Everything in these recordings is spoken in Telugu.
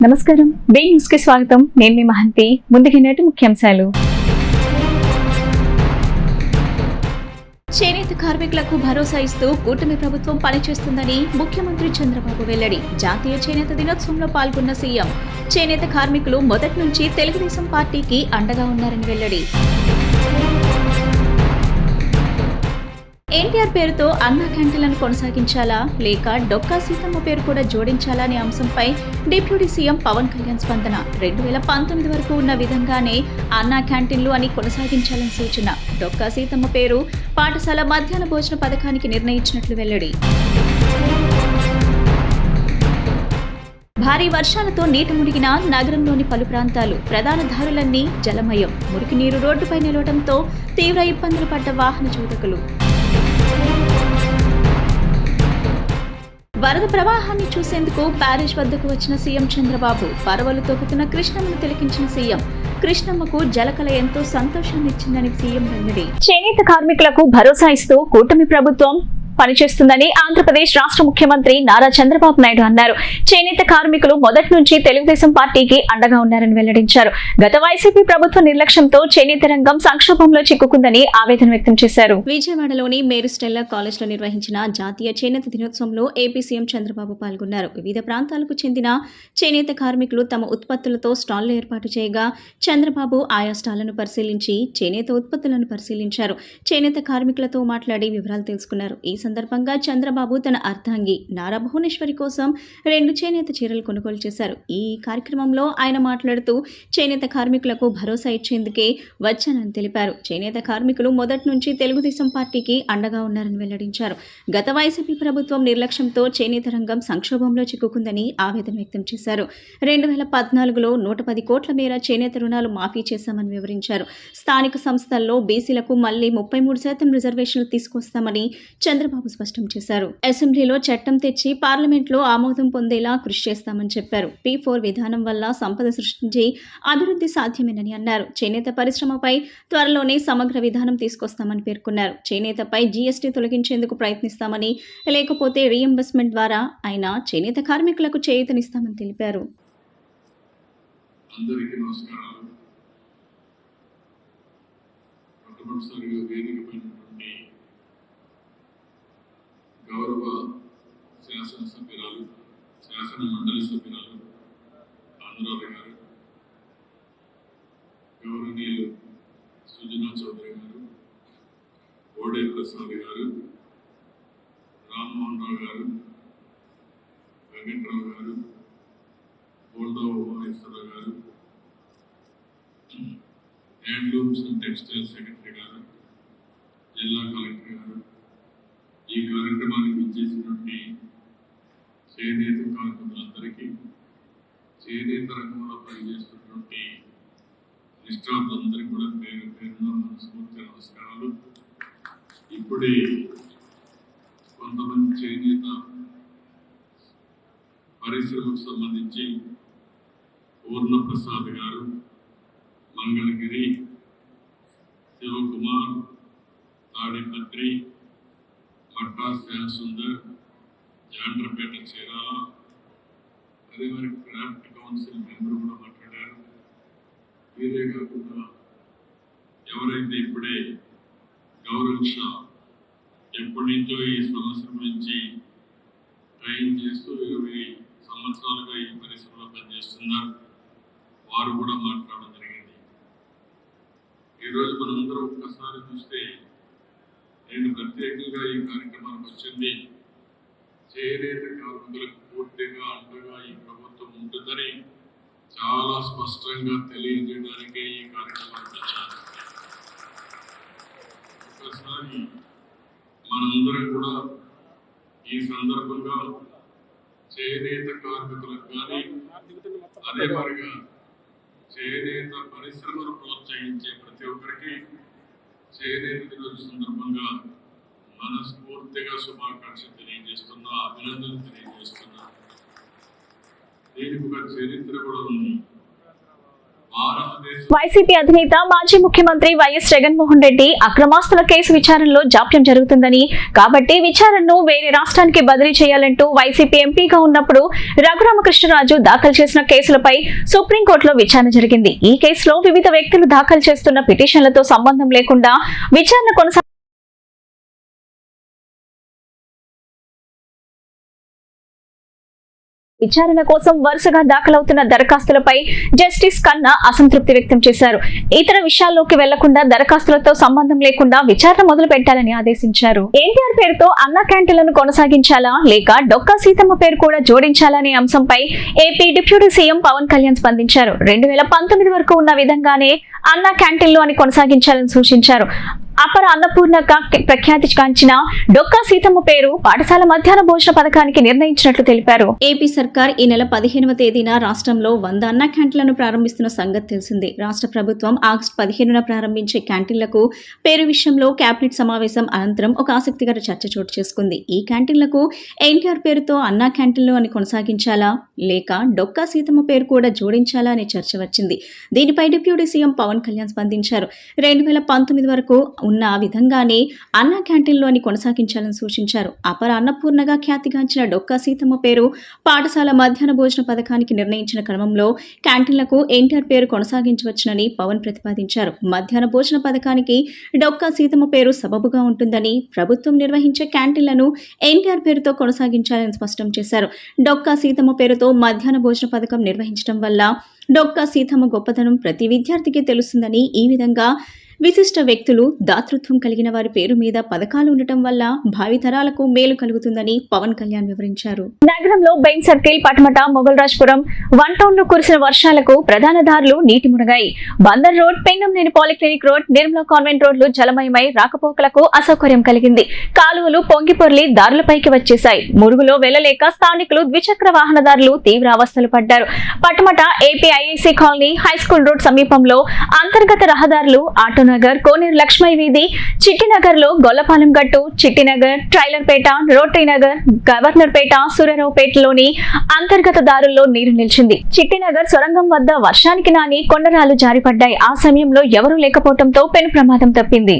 నమస్కారం. బే న్యూస్ కి స్వాగతం. నేను మీ మహంతి. ముందుకి నేటి ముఖ్యాంశాలు. చేనేత కార్మికులకు భరోసా ఇస్తూ కూటమి ప్రభుత్వం పనిచేస్తుందని ముఖ్యమంత్రి చంద్రబాబు వెల్లడి. జాతీయ చేనేత దినోత్సవంలో పాల్గొన్న సీఎం. చేనేత కార్మికులు మొదటి నుంచి తెలుగుదేశం పార్టీకి అండగా ఉన్నారని వెల్లడి. ఎన్టీఆర్ పేరుతో అన్నా క్యాంటీన్లను కొనసాగించాలా లేక డొక్కా సీతమ్మ పేరు కూడా జోడించాలా అనే అంశంపై డిప్యూటీ సీఎం పవన్ కళ్యాణ్ స్పందన. 2019 వరకు ఉన్న విధంగానే అన్నా క్యాంటీన్లు అని కొనసాగించాలని సూచన. డొక్కా సీతమ్మ పేరు పాఠశాల మధ్యాహ్న భోజన పథకానికి నిర్ణయించినట్లు వెల్లడి. భారీ వర్షాలతో నీట మునిగిన నగరంలోని పలు ప్రాంతాలు. ప్రధాన దారులన్నీ జలమయం. మురికి నీరు రోడ్డుపై నిలవడంతో తీవ్ర ఇబ్బందులు పడ్డ వాహన చోదకులు. వరద ప్రవాహాన్ని చూసేందుకు ప్యారిస్ వద్దకు వచ్చిన సీఎం చంద్రబాబు. పరవలు తొక్కుతున్న కృష్ణమ్మను తిలకించిన సీఎం. కృష్ణమ్మకు జలకళ ఎంతో సంతోషాన్నిచ్చిందని సీఎం వెల్లడి. చేనేత కార్మికులకు భరోసా ఇస్తూ కూటమి ప్రభుత్వం పనిచేస్తుందని ఆంధ్రప్రదేశ్ రాష్ట్ర ముఖ్యమంత్రి నారా చంద్రబాబు నాయుడు అన్నారు. చేనేత కార్మికులు మొదటి నుంచి తెలుగుదేశం పార్టీకి అండగా ఉన్నారని వెల్లడించారు. గత వైసీపీ ప్రభుత్వ నిర్లక్ష్యంతో చేనేత రంగం సంక్షోభంలో చిక్కుకుందని ఆవేదన వ్యక్తం చేశారు. విజయవాడలోని మేరీ స్టెల్లా కాలేజ్ లో నిర్వహించిన జాతీయ చేనేత దినోత్సవంలో ఏపీ సీఎం చంద్రబాబు పాల్గొన్నారు. వివిధ ప్రాంతాలకు చెందిన చేనేత కార్మికులు తమ ఉత్పత్తులతో స్టాళ్లు ఏర్పాటు చేయగా చంద్రబాబు ఆయా స్టాళ్లను పరిశీలించి చేనేత ఉత్పత్తులను పరిశీలించారు. చేనేత కార్మికులతో మాట్లాడి వివరాలు తెలుసుకున్నారు. ఈ సందర్భంగా చంద్రబాబు తన అర్ధాంగి నారా భువనేశ్వరి కోసం 2 చేనేత చీరలు కొనుగోలు చేశారు. ఈ కార్యక్రమంలో ఆయన మాట్లాడుతూ చేనేత కార్మికులకు భరోసా ఇచ్చేందుకే వచ్చానని తెలిపారు. చేనేత కార్మికులు మొదటి నుంచి తెలుగుదేశం పార్టీకి అండగా ఉన్నారని వెల్లడించారు. గత వైసీపీ ప్రభుత్వం నిర్లక్ష్యంతో చేనేత రంగం సంక్షోభంలో చిక్కుకుందని ఆవేదన వ్యక్తం చేశారు. 2014లో 110 కోట్ల మేర చేనేత రుణాలు మాఫీ చేశామని వివరించారు. స్థానిక సంస్థల్లో బీసీలకు మళ్లీ 33% రిజర్వేషన్లు తీసుకొస్తామని చంద్రబాబు స్పష్టం చేశారు. అసెంబ్లీలో చట్టం తెచ్చి పార్లమెంట్లో ఆమోదం పొందేలా కృషి చేస్తామని చెప్పారు. P4 విధానం వల్ల సంపద సృష్టించి అభివృద్ధి సాధ్యమేనని అన్నారు. చేనేత పరిశ్రమపై త్వరలోనే సమగ్ర విధానం తీసుకొస్తామని పేర్కొన్నారు. చేనేతపై జీఎస్టీ తొలగించేందుకు ప్రయత్నిస్తామని, లేకపోతే రీఎంబర్స్మెంట్ ద్వారా ఆయన చేనేత కార్మికులకు చేయూతనిస్తామని తెలిపారు. గౌరవ శాసనసభ్యురాలు, శాసన మండలి సభ్యురాలు అనురాధ గారు, గౌరవనీయులు సుజనా చౌదరి గారు, ఓడే ప్రసాద్ గారు, రామ్మోహన్ రావు గారు, వెంకట్రావు గారు, బోల్డా ఉమామేశ్వరరావు గారు, హ్యాండ్లూమ్స్ అండ్ టెక్స్టైల్ సెక్రటరీ గారు, జిల్లా కలెక్టర్ గారు, ఈ కార్యక్రమానికి ఇచ్చేసినటువంటి చేనేత కార్మికులందరికీ, చేనేత రంగంలో పనిచేస్తున్నటువంటి నిష్ఠాతులందరికీ కూడా పేరు పేరున మనస్ఫూర్తి నమస్కారాలు. ఇప్పుడే కొంతమంది చేనేత పరిశ్రమకు సంబంధించి పూర్ణప్రసాద్ గారు, మంగళగిరి, శివకుమార్, తాడిపత్రి, మట్టా శ్యామ్ సుందర్, జాండ్రపేట చీరాల, అదే మరి క్రాఫ్ట్ కౌన్సిల్ మెంబర్ కూడా మాట్లాడారు. వీరే కాకుండా ఎవరైతే ఇప్పుడే గౌరవ్ షా ఎప్పటి నుంచో ఈ సమస్య గురించి ట్రైన్ చేస్తూ 20 సంవత్సరాలుగా ఈ పరిశ్రమలో పనిచేస్తున్నారు, వారు కూడా మాట్లాడడం జరిగింది. ఈరోజు మనందరం ఒక్కసారి చూస్తే నేను ప్రత్యేకంగా ఈ కార్యక్రమానికి వచ్చింది చేనేత కార్మికులకు పూర్తిగా అండగా ఈ ప్రభుత్వం ఉంటుందని చాలా స్పష్టంగా తెలియజేయడానికే ఈ కార్యక్రమానికి వచ్చాను. ఒకసారి మనందరం కూడా ఈ సందర్భంగా చేనేత కార్మికులకు కానీ, అదే మరిగా చేనేత పరిశ్రమను ప్రోత్సహించే ప్రతి ఒక్కరికి చేనేత దినోత్సవం సందర్భంగా మనస్ఫూర్తిగా శుభాకాంక్షలు తెలియజేస్తున్నా, అభినందనలు తెలియజేస్తున్నా. దీనికి ఒక చరిత్ర కూడా ఉంది. భారతదేశం వైసీపీ అధినేత మాజీ ముఖ్యమంత్రి వైఎస్ జగన్మోహన్ రెడ్డి అక్రమాస్తుల కేసు విచారణలో జాప్యం జరుగుతుందని, కాబట్టి విచారణను వేరే రాష్ట్రానికి బదిలీ చేయాలంటూ వైసీపీ ఎంపీగా ఉన్నప్పుడు రఘురామకృష్ణరాజు దాఖలు చేసిన కేసులపై సుప్రీంకోర్టులో విచారణ జరిగింది. ఈ కేసులో వివిధ వ్యక్తులు దాఖలు చేస్తున్న పిటిషన్లతో సంబంధం లేకుండా విచారణ విచారణ కోసం వరుసగా దాఖలవుతున్న దరఖాస్తులపై జస్టిస్ కన్నా అసంతృప్తి వ్యక్తం చేశారు. ఇతర విషయాల్లోకి వెళ్లకుండా దరఖాస్తులతో సంబంధం లేకుండా విచారణ మొదలు పెట్టాలని ఆదేశించారు. ఎన్టీఆర్ పేరుతో అన్న క్యాంటీన్లను కొనసాగించాలా లేక డొక్కా సీతమ్మ పేరు కూడా జోడించాలా అనే అంశంపై AP deputy CM Pawan Kalyan స్పందించారు. 2019 వరకు ఉన్న విధంగానే అన్న క్యాంటీన్లు అని కొనసాగించాలని సూచించారు. అపర అన్నపూర్ణగా ప్రఖ్యాతి గాంచిన డొక్కా సీతమ్మ పేరు పాఠశాల మధ్యాహ్న భోజన పథకానికి నిర్ణయించినట్లు తెలిపారు. ఏపీ సర్కార్ ఈ నెల 15వ తేదీన రాష్ట్రంలో 100 అన్న క్యాంటీన్లను ప్రారంభిస్తున్న సంగతి తెలిసిందే. రాష్ట్ర ప్రభుత్వం ఆగస్టు 15న ప్రారంభించే క్యాంటీన్లకు పేరు విషయంలో కేబినెట్ సమావేశం అనంతరం ఒక ఆసక్తికర చర్చ చోటు చేసుకుంది. ఈ క్యాంటీన్లకు ఎన్టీఆర్ పేరుతో అన్నా క్యాంటీన్లు అని కొనసాగించాలా లేక డొక్కా సీతమ్మ పేరు కూడా జోడించాలా అనే చర్చ వచ్చింది. దీనిపై డిప్యూటీ సీఎం పవన్ కళ్యాణ్ స్పందించారు. 2019 వరకు ఉన్న విధంగానే అన్నా క్యాంటీన్లు అని కొనసాగించాలని సూచించారు. అపర అన్నపూర్ణగా ఖ్యాతిగాంచిన డొక్కా సీతమ్మ పేరు పాఠశాల మధ్యాహ్న భోజన పథకానికి నిర్ణయించిన క్రమంలో క్యాంటీన్లకు ఎన్టీఆర్ పేరు కొనసాగించవచ్చునని పవన్ ప్రతిపాదించారు. మధ్యాహ్న భోజన పథకానికి డొక్కా సీతమ్మ పేరు సబబుగా ఉంటుందని, ప్రభుత్వం నిర్వహించే క్యాంటీన్లను ఎన్టీఆర్ పేరుతో కొనసాగించాలని స్పష్టం చేశారు. డొక్కా సీతమ్మ పేరుతో మధ్యాహ్న భోజన పథకం నిర్వహించడం వల్ల డొక్కా సీతమ్మ గొప్పతనం ప్రతి విద్యార్థికి తెలుస్తుందని, ఈ విధంగా విశిష్ట వ్యక్తులు, దాతృత్వం కలిగిన వారి పేరు మీద పథకాలు ఉండటం వల్ల భావితరాలకు మేలు కలుగుతుందని పవన్ కళ్యాణ్ వివరించారు. నగరంలో Benz circle, Patamata, Mogalrajpuram, one town లో కురిసిన వర్షాలకు ప్రధాన దారులు నీటి మునగాయి. Bandar road, Pennamaneni polyclinic road, Nirmala convent రోడ్లు జలమయమై రాకపోకలకు అసౌకర్యం కలిగింది. కాలువలు పొంగిపొర్లి దారులపైకి వచ్చేశాయి. మురుగులో వెళ్లలేక స్థానికులు, ద్విచక్ర వాహనదారులు తీవ్ర అవస్థలు పడ్డారు. Patamata APIIC colony, high school road సమీపంలో అంతర్గత రహదారులు, ఆటోనగర్, కోనేరు లక్ష్మయ్య వీధి, చిట్టినగర్ లో గొల్లపాలెం గట్టు, చిట్టినగర్, ట్రైలర్పేట, రోటరీ నగర్, గవర్నర్పేట, సూర్యారావుపేటలోని అంతర్గత దారుల్లో నీరు నిలిచింది. చిట్టినగర్ సొరంగం వద్ద వర్షానికి నాని కొండరాలు జారిపడ్డాయి. ఆ సమయంలో ఎవరూ లేకపోవడంతో పెను ప్రమాదం తప్పింది.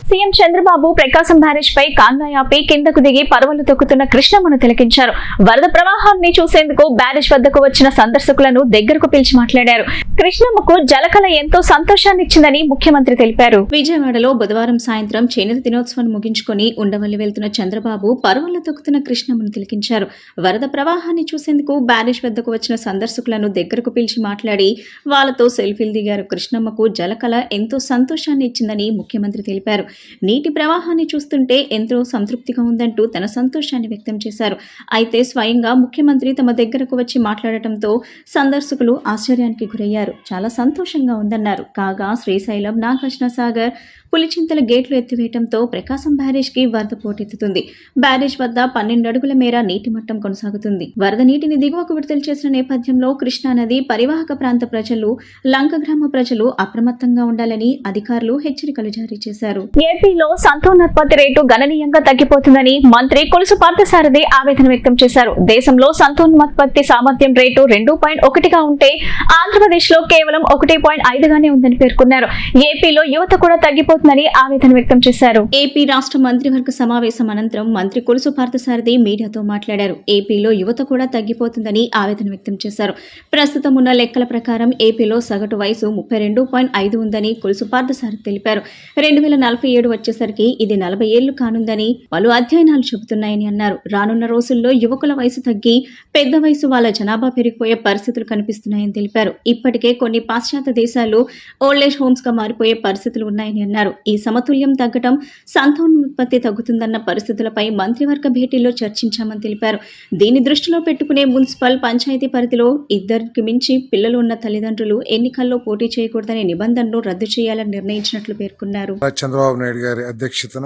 సీఎం చంద్రబాబు ప్రకాశం బ్యారేజ్ పై కాన్వాయ్ ఆపి కిందకు దిగి పరవళ్లు తొక్కుతున్న కృష్ణమ్మను తిలకించారు. వరద ప్రవాహాన్ని చూసేందుకు బ్యారేజ్ వద్దకు వచ్చిన సందర్శకులను దగ్గరకు పిలిచి మాట్లాడారు. కృష్ణమ్మకు జలకళ ఎంతో సంతోషాన్నిచ్చిందని ముఖ్యమంత్రి తెలిపారు. విజయవాడలో బుధవారం సాయంత్రం చేనేత దినోత్సవాన్ని ముగించుకుని ఉండవల్లి వెళ్తున్న చంద్రబాబు పరవళ్లు తొక్కుతున్న కృష్ణమ్మను తిలకించారు. వరద ప్రవాహాన్ని చూసేందుకు బ్యారేజ్ వద్దకు వచ్చిన సందర్శకులను దగ్గరకు పిలిచి మాట్లాడి వాళ్లతో సెల్ఫీలు దిగారు. కృష్ణమ్మకు జలకళ ఎంతో సంతోషాన్ని ఇచ్చిందని ముఖ్యమంత్రి తెలిపారు. నీటి ప్రవాహాన్ని చూస్తుంటే ఎంతో సంతృప్తిగా ఉందంటూ తన సంతోషాన్ని వ్యక్తం చేశారు. అయితే స్వయంగా ముఖ్యమంత్రి తమ దగ్గరకు వచ్చి మాట్లాడటంతో సందర్శకులు ఆశ్చర్యానికి గురయ్యారు. చాలా సంతోషంగా ఉందన్నారు. కాగా శ్రీశైలం, నాగార్జున సాగర్, పులిచింతల గేట్లు ఎత్తివేయడంతో ప్రకాశం బ్యారేజ్ కి వరద పోటెత్తుతుంది. బ్యారేజ్ వద్ద 12 అడుగుల మేర నీటి మట్టం కొనసాగుతుంది. వరద నీటిని దిగువకు విడుదల చేసిన నేపథ్యంలో కృష్ణానది పరివాహక ప్రాంత ప్రజలు, లంక గ్రామ ప్రజలు అప్రమత్తంగా ఉండాలని అధికారులు హెచ్చరికలు జారీ చేశారు. ఏపీలో సంతానోత్పత్తి రేటు గణనీయంగా తగ్గిపోతుందని మంత్రి కొలుసు పార్థసారథి ఆవేదన వ్యక్తం చేశారు. దేశంలో సంతానోత్పత్తి సామర్థ్యం రేటు 2.1గా ఉంటే ఆంధ్రప్రదేశ్ లో కేవలం 1.5గానే ఉందని పేర్కొన్నారు. ఏపీలో యువత కూడా తగ్గిపోతుందని ఆవేదన వ్యక్తం చేశారు. ఏపీ రాష్ట్ర మంత్రివర్గ సమావేశం అనంతరం మంత్రి కొలుసు పార్థసారథి మీడియాతో మాట్లాడారు. ఏపీలో యువత కూడా తగ్గిపోతుందని ఆవేదన వ్యక్తం చేశారు. ప్రస్తుతం ఉన్న లెక్కల ప్రకారం ఏపీలో సగటు వయసు 32.5 ఉందని కొలుసు పార్థసారథి తెలిపారు. 2047 వచ్చేసరికి ఇది 40 ఏళ్లు కానుందని పలు అధ్యయనాలు చెబుతున్నాయని అన్నారు. రానున్న రోజుల్లో యువకుల వయసు తగ్గి పెద్ద వయసు వాళ్ళ జనాభా పెరిగిపోయే పరిస్థితులు కనిపిస్తున్నాయని తెలిపారు. ఇప్పటికే కొన్ని పాశ్చాత్య దేశాలు ఓల్డేజ్ హోమ్స్ గా మారిపోయే పరిస్థితులు ఉన్నాయని అన్నారు. ఈ సమతుల్యం తగ్గటం, సంతానోత్పత్తి తగ్గుతుందన్న పరిస్థితులపై మంత్రివర్గ భేటీలో చర్చించామని తెలిపారు. దీన్ని దృష్టిలో పెట్టుకునే మున్సిపల్, పంచాయతీ పరిధిలో 2కి మించి పిల్లలు ఉన్న తల్లిదండ్రులు ఎన్నికల్లో పోటీ చేయకూడదనే నిబంధనను రద్దు చేయాలని నిర్ణయించినట్లు పేర్కొన్నారు. చంద్రబాబు నాయుడు గారి అధ్యక్షతన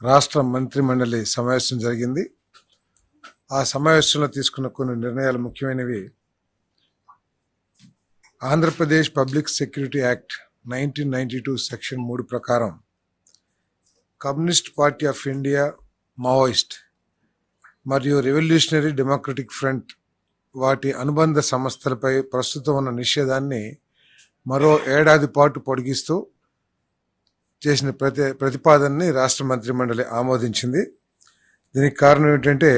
రాష్ట్ర మంత్రి మండలి సమావేశం జరిగింది. ఆ సమావేశంలో తీసుకున్న కొన్ని నిర్ణయాలు ముఖ్యమైనవి. Andhra Pradesh public security act 1992 section 3 ప్రకారం communist party of India, Maoist మరియు రెవల్యూషనరీ డెమోక్రటిక్ ఫ్రంట్ వాటి అనుబంధ సంస్థలపై ప్రస్తుతం ఉన్న నిషేధాన్ని మరో ఏడాది పాటు పొడిగిస్తూ చేసిన ప్రతిపాదనని రాష్ట్ర మంత్రి మండలి ఆమోదించింది. దీనికి కారణం ఏంటంటే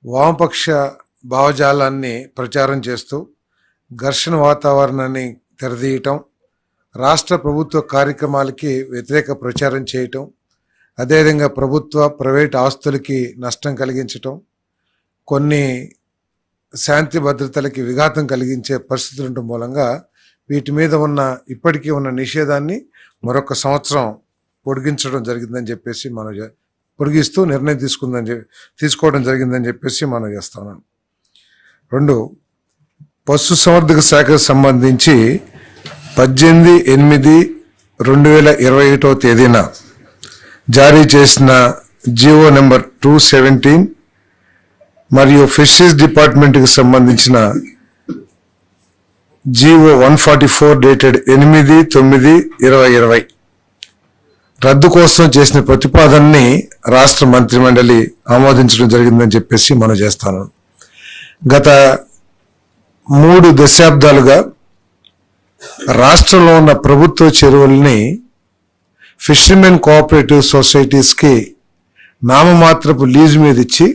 వామపక్ష భావజాలాన్ని ప్రచారం చేస్తూ ఘర్షణ వాతావరణాన్ని తెరదీయటం, రాష్ట్ర ప్రభుత్వ కార్యక్రమాలకి వ్యతిరేక ప్రచారం చేయటం, అదేవిధంగా ప్రభుత్వ, ప్రైవేట్ ఆస్తులకి నష్టం కలిగించటం, కొన్ని శాంతి భద్రతలకి విఘాతం కలిగించే పరిస్థితులు ఉండటం మూలంగా వీటి మీద ఇప్పటికీ ఉన్న నిషేధాన్ని మరొక సంవత్సరం పొడిగించడం జరిగిందని చెప్పేసి పొడిగిస్తూ నిర్ణయం తీసుకోవడం జరిగిందని చెప్పేసి మనం చేస్తున్నాం. 2, పశుసంవర్ధక శాఖకు సంబంధించి 18/8/2021 తేదీన జారీ చేసిన జీవో నెంబర్ 217 మరియు ఫిషరీస్ డిపార్ట్మెంట్కి సంబంధించిన జీవో 144 డేటెడ్ 8/9/2020 రద్దు కోసం చేసిన ప్రతిపాదనని రాష్ట్ర మంత్రి మండలి ఆమోదించడం జరిగిందని చెప్పేసి మనం చేస్తాను. గత 3 దశాబ్దాలుగా రాష్ట్రంలో ఉన్న ప్రభుత్వ చెరువుల్ని ఫిషర్మెన్ కోఆపరేటివ్ సొసైటీస్కి నామమాత్రపు లీజు మీద ఇచ్చి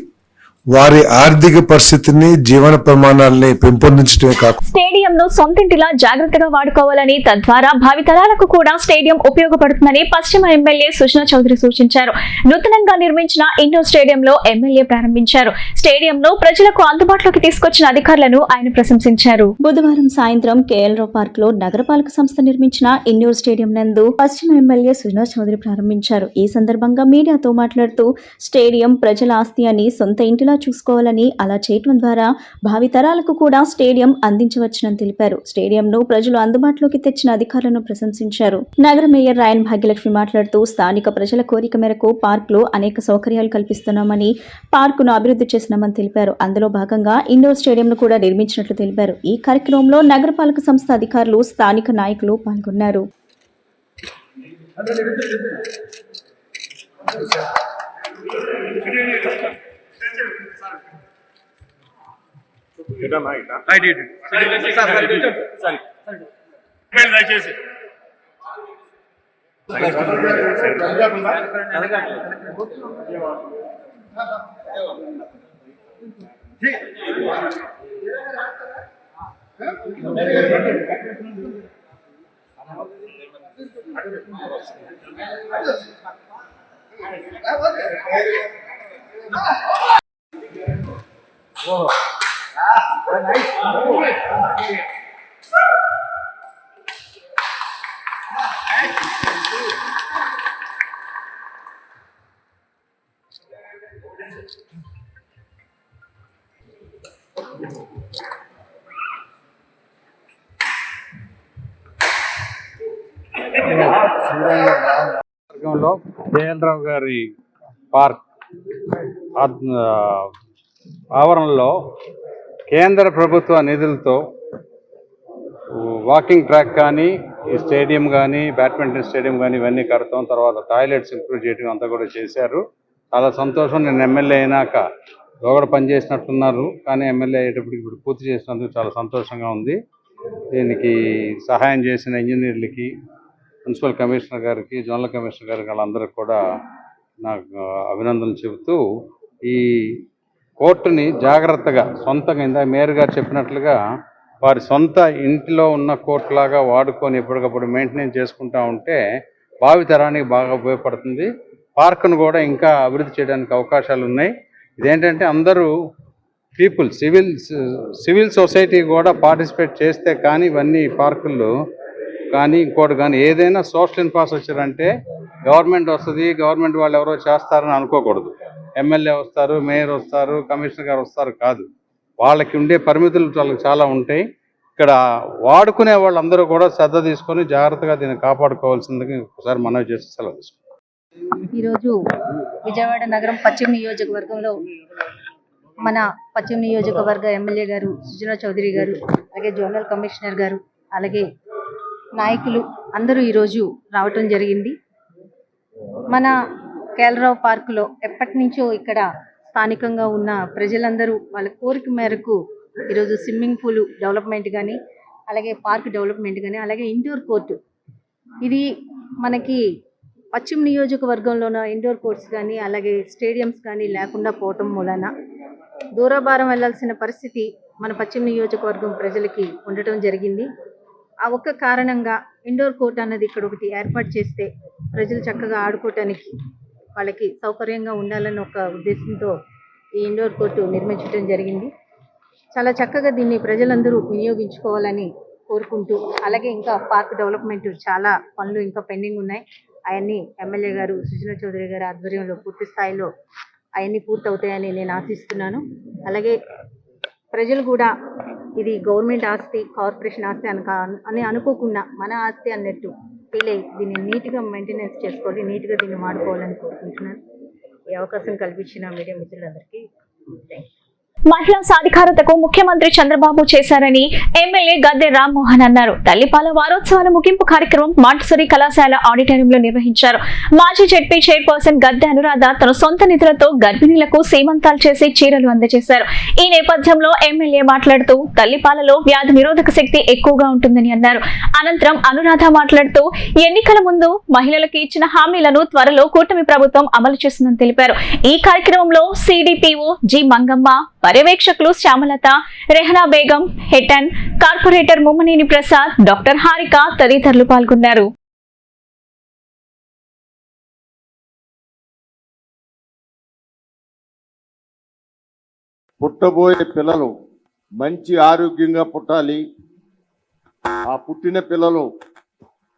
వారి ఆర్థిక పరిస్థితిని, జీవన ప్రమాణాలని పెంపొందించడమే కాకుండా స్టేడియంను సొంతింటిలా జాగ్రత్తగా వాడుకోవాలని, తద్వారా భావితరాలకు కూడా స్టేడియం ఉపయోగపడుతుందని పశ్చిమ ఎమ్మెల్యే సుజనా చౌదరి సూచించారు. నూతనంగా నిర్మించిన ఇండోర్ స్టేడియంలో ఎమ్మెల్యే ప్రారంభించారు. స్టేడియంను ప్రజలకు అందుబాటులోకి తీసుకొచ్చిన అధికారులను ఆయన ప్రశంసించారు. బుధవారం సాయంత్రం కేఎల్రావు పార్క్ లో నగరపాలక సంస్థ నిర్మించిన ఇండోర్ స్టేడియం నందు పశ్చిమ ఎమ్మెల్యే సుజనా చౌదరి ప్రారంభించారు. ఈ సందర్భంగా మీడియాతో మాట్లాడుతూ స్టేడియం ప్రజల ఆస్తి అని, సొంత ఇంటిలా చూసుకోవాలని, అలా చేయటం ద్వారా భావితరాలకు కూడా స్టేడియం అందించవచ్చునని తెలిపారు. స్టేడియంను ప్రజలు అందుబాటులోకి తెచ్చిన అధికారులను ప్రశంసించారు. నగర మేయర్ రాయన్ భాగ్యలక్ష్మి మాట్లాడుతూ స్థానిక ప్రజల కోరిక మేరకు పార్క్ లో అనేక సౌకర్యాలు కల్పిస్తున్నామని, పార్కును అభివృద్ధి చేసినామని తెలిపారు. అందులో భాగంగా ఇండోర్ స్టేడియంను కూడా నిర్మించినట్లు తెలిపారు. ఈ కార్యక్రమంలో నగరపాలక సంస్థ అధికారులు, స్థానిక నాయకులు పాల్గొన్నారు. I did it. Sorry. వర్గంలో జేఎన్ రావు గారి పార్క్ ఆవరణలో కేంద్ర ప్రభుత్వ నిధులతో వాకింగ్ ట్రాక్ కానీ ఈ స్టేడియం కానీ బ్యాడ్మింటన్ స్టేడియం కానీ ఇవన్నీ కడతాం, తర్వాత టాయిలెట్స్ ఇంప్రూవ్ చేయడం అంతా కూడా చేశారు. చాలా సంతోషం. నేను ఎమ్మెల్యే అయినాక లోగడ పనిచేసినట్టున్నారు, కానీ ఎమ్మెల్యే అయ్యేటప్పటికి ఇప్పుడు పూర్తి చేసినందుకు చాలా సంతోషంగా ఉంది. దీనికి సహాయం చేసిన ఇంజనీర్లకి, మున్సిపల్ కమిషనర్ గారికి, జోనల్ కమిషనర్ గారికి వాళ్ళందరికీ కూడా నాకు అభినందనలు చెబుతూ, ఈ కోర్టుని జాగ్రత్తగా సొంతంగా ఇందాక మేయర్ గారు చెప్పినట్లుగా వారి సొంత ఇంటిలో ఉన్న కోర్టులాగా వాడుకొని ఎప్పటికప్పుడు మెయింటెనెన్స్ చేసుకుంటూ ఉంటే భావితరానికి బాగా ఉపయోగపడుతుంది. పార్కును కూడా ఇంకా అభివృద్ధి చేయడానికి అవకాశాలు ఉన్నాయి. ఇదేంటంటే అందరూ పీపుల్, సివిల్ సొసైటీ కూడా పార్టిసిపేట్ చేస్తే కానీ ఇవన్నీ పార్కుల్లో కానీ ఇంకోటి కానీ ఏదైనా సోషల్ ఇన్ఫ్రాస్ట్రక్చర్ అంటే గవర్నమెంట్ వస్తుంది, గవర్నమెంట్ వాళ్ళు ఎవరో చేస్తారని అనుకోకూడదు. ఎమ్మెల్యే వస్తారు, మేయర్ వస్తారు, కమిషనర్ గారు వస్తారు కాదు. వాళ్ళకి ఉండే పరిమితులు వాళ్ళకి చాలా ఉంటాయి. ఇక్కడ వాడుకునే వాళ్ళందరూ కూడా శ్రద్ధ తీసుకొని జాగ్రత్తగా దీన్ని కాపాడుకోవాల్సిందిగా ఒకసారి మనవి చేసి సెలవు తీసుకుంటాం. ఈరోజు విజయవాడ నగరం పశ్చిమ నియోజకవర్గంలో మన పశ్చిమ నియోజకవర్గ ఎమ్మెల్యే గారు సుజనా చౌదరి గారు, అలాగే జోనల్ కమిషనర్ గారు, అలాగే నాయకులు అందరూ ఈరోజు రావటం జరిగింది. మన కేలరావు పార్కులో ఎప్పటి నుంచో ఇక్కడ స్థానికంగా ఉన్న ప్రజలందరూ వాళ్ళ కోరిక మేరకు ఈరోజు స్విమ్మింగ్ పూల్ డెవలప్మెంట్ కానీ, అలాగే పార్క్ డెవలప్మెంట్ కానీ, అలాగే ఇండోర్ కోర్టు, ఇది మనకి పశ్చిమ నియోజకవర్గంలోన ఇండోర్ కోర్ట్స్ కానీ అలాగే స్టేడియంస్ కానీ లేకుండా పోవటం మూలన దూరభారం వెళ్లాల్సిన పరిస్థితి మన పశ్చిమ నియోజకవర్గం ప్రజలకి ఉండటం జరిగింది. ఆ ఒక్క కారణంగా ఇండోర్ కోర్ట్ అన్నది ఇక్కడ ఒకటి ఏర్పాటు చేస్తే ప్రజలు చక్కగా ఆడుకోవటానికి వాళ్ళకి సౌకర్యంగా ఉండాలని ఒక ఉద్దేశంతో ఈ ఇండోర్ కోర్టు నిర్మించడం జరిగింది. చాలా చక్కగా దీన్ని ప్రజలందరూ వినియోగించుకోవాలని కోరుకుంటూ, అలాగే ఇంకా పార్క్ డెవలప్మెంట్ చాలా పనులు ఇంకా పెండింగ్ ఉన్నాయి. అవన్నీ ఎమ్మెల్యే గారు సుజనా చౌదరి గారి ఆధ్వర్యంలో పూర్తి స్థాయిలో అవన్నీ పూర్తవుతాయని నేను ఆశిస్తున్నాను. అలాగే ప్రజలు కూడా ఇది గవర్నమెంట్ ఆస్తి, కార్పొరేషన్ ఆస్తి అని అనుకోకుండా మన ఆస్తి అన్నట్టు ఫీల్ అయ్యి దీన్ని నీట్గా మెయింటెనెన్స్ చేసుకోవాలి, నీట్గా దీన్ని వాడుకోవాలని కోరుకుంటున్నాను. ఈ అవకాశం కల్పించిన మీడియా మిత్రులందరికీ థ్యాంక్స్. మహిళా సాధికారతకు ముఖ్యమంత్రి చంద్రబాబు చేశారని ఎమ్మెల్యే గద్దె రామ్మోహన్ అన్నారు. తల్లిపాల వారోత్సవాల ముగింపు కార్యక్రమం మాంటసరీ కళాశాల ఆడిటోరియంలో నిర్వహించారు. మాజీ జెడ్పీ చైర్పర్సన్ గద్దె అనురాధ తన సొంత నిధులతో గర్భిణీలకు సీమంతాలు చేసి చీరలు అందజేశారు. ఈ నేపథ్యంలో ఎమ్మెల్యే మాట్లాడుతూ తల్లిపాలలో వ్యాధి నిరోధక శక్తి ఎక్కువగా ఉంటుందని అన్నారు. అనంతరం అనురాధ మాట్లాడుతూ ఎన్నికల ముందు మహిళలకు ఇచ్చిన హామీలను త్వరలో కూటమి ప్రభుత్వం అమలు చేస్తుందని తెలిపారు. ఈ కార్యక్రమంలో CDPO G Mangamma, పర్యవేక్షకులు Shyamalatha, Rehana Begum, హెటన్, corporator Mummaneni Prasad, doctor Harika తదితరులు పాల్గొన్నారు. పుట్టబోయే పిల్లలు మంచి ఆరోగ్యంగా పుట్టాలి. ఆ పుట్టిన పిల్లలు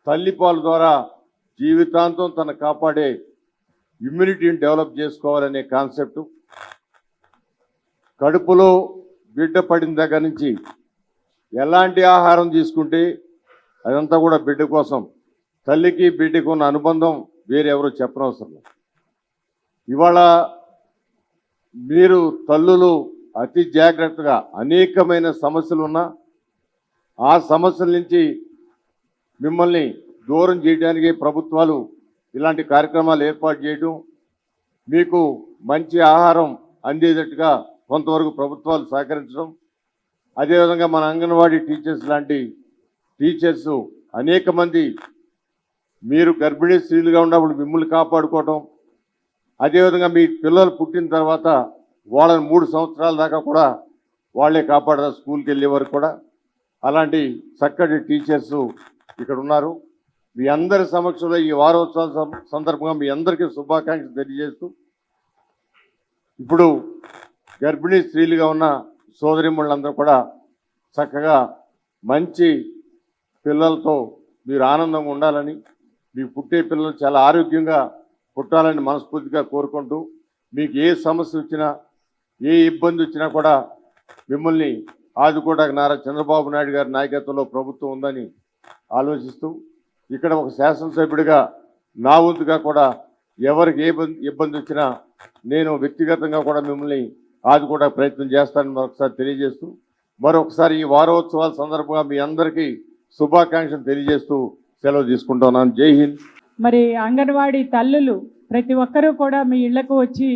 తల్లిపాలు ద్వారా జీవితాంతం తన కాపాడే ఇమ్యూనిటీని డెవలప్ చేసుకోవాలనే కాన్సెప్టు. కడుపులో బిడ్డ పడిన దగ్గర నుంచి ఎలాంటి ఆహారం తీసుకుంటే అదంతా కూడా బిడ్డ కోసం. తల్లికి బిడ్డకు ఉన్న అనుబంధం వేరెవరూ చెప్పనవసరం లేదు. ఇవాళ మీరు తల్లులు అతి జాగ్రత్తగా అనేకమైన సమస్యలు ఉన్నా ఆ సమస్యల నుంచి మిమ్మల్ని దూరం చేయడానికి ప్రభుత్వాలు ఇలాంటి కార్యక్రమాలు ఏర్పాటు చేయడం, మీకు మంచి ఆహారం అందేటట్టుగా కొంతవరకు ప్రభుత్వాలు సహకరించడం, అదేవిధంగా మన అంగన్వాడీ టీచర్స్ లాంటి టీచర్స్ అనేక మంది మీరు గర్భిణీ స్త్రీలుగా ఉన్నప్పుడు మిమ్మల్ని కాపాడుకోవటం, అదేవిధంగా మీ పిల్లలు పుట్టిన తర్వాత వాళ్ళని 3 సంవత్సరాల దాకా కూడా వాళ్ళే కాపాడారు స్కూల్కి వెళ్ళే వరకు కూడా. అలాంటి చక్కటి టీచర్స్ ఇక్కడ ఉన్నారు. మీ అందరి సమక్షంలో ఈ వారోత్సవాల సందర్భంగా మీ అందరికీ శుభాకాంక్షలు తెలియజేస్తూ, ఇప్పుడు గర్భిణీ స్త్రీలుగా ఉన్న సోదరిమణులందరూ కూడా చక్కగా మంచి పిల్లలతో మీరు ఆనందంగా ఉండాలని, మీకు పుట్టే పిల్లలు చాలా ఆరోగ్యంగా పుట్టాలని మనస్ఫూర్తిగా కోరుకుంటూ, మీకు ఏ సమస్య వచ్చినా ఏ ఇబ్బంది వచ్చినా కూడా మిమ్మల్ని ఆదుకోవడానికి నారా చంద్రబాబు నాయుడు గారి నాయకత్వంలో ప్రభుత్వం ఉందని ఆలోచిస్తూ, ఇక్కడ ఒక శాసనసభ్యుడిగా నా వంతుగా కూడా ఎవరికి ఏ ఇబ్బంది వచ్చినా నేను వ్యక్తిగతంగా కూడా మిమ్మల్ని ఆదుకోవడానికి ప్రయత్నం చేస్తానని మరొకసారి తెలియజేస్తూ, మరొకసారి ఈ వారోత్సవాల సందర్భంగా మీ అందరికీ శుభాకాంక్షలు తెలియజేస్తూ సెలవు తీసుకుంటున్నాను. జై హింద్. మరి అంగన్వాడీ తల్లులు ప్రతి ఒక్కరూ కూడా మీ ఇళ్లకు వచ్చి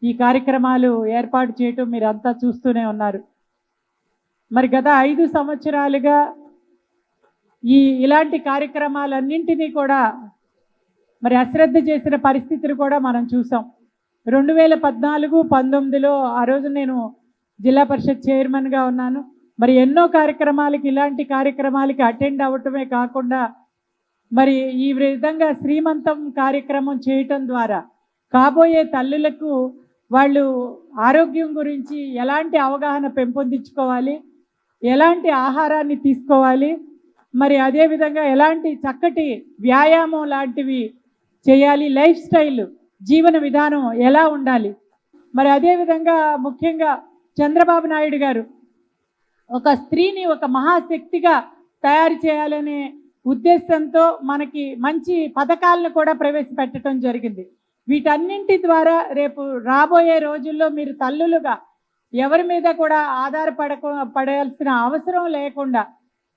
ఈ కార్యక్రమాలు ఏర్పాటు చేయటం మీరంతా చూస్తూనే ఉన్నారు. మరి గత 5 సంవత్సరాలుగా ఇలాంటి కార్యక్రమాలన్నింటినీ కూడా మరి అశ్రద్ధ చేసిన పరిస్థితులు కూడా మనం చూసాం. 2014-19లో ఆ రోజు నేను జిల్లా పరిషత్ చైర్మన్గా ఉన్నాను. మరి ఎన్నో కార్యక్రమాలకి ఇలాంటి కార్యక్రమాలకి అటెండ్ అవ్వటమే కాకుండా మరి ఈ విధంగా శ్రీమంతం కార్యక్రమం చేయటం ద్వారా కాబోయే తల్లులకు వాళ్ళు ఆరోగ్యం గురించి ఎలాంటి అవగాహన పెంపొందించుకోవాలి, ఎలాంటి ఆహారాన్ని తీసుకోవాలి, మరి అదేవిధంగా ఎలాంటి చక్కటి వ్యాయామం లాంటివి చేయాలి, లైఫ్ స్టైల్ జీవన విధానం ఎలా ఉండాలి. మరి అదేవిధంగా ముఖ్యంగా చంద్రబాబు నాయుడు గారు ఒక స్త్రీని ఒక మహాశక్తిగా తయారు చేయాలనే ఉద్దేశంతో మనకి మంచి పథకాలను కూడా ప్రవేశపెట్టడం జరిగింది. వీటన్నింటి ద్వారా రేపు రాబోయే రోజుల్లో మీరు తల్లులుగా ఎవరి మీద కూడా పడాల్సిన అవసరం లేకుండా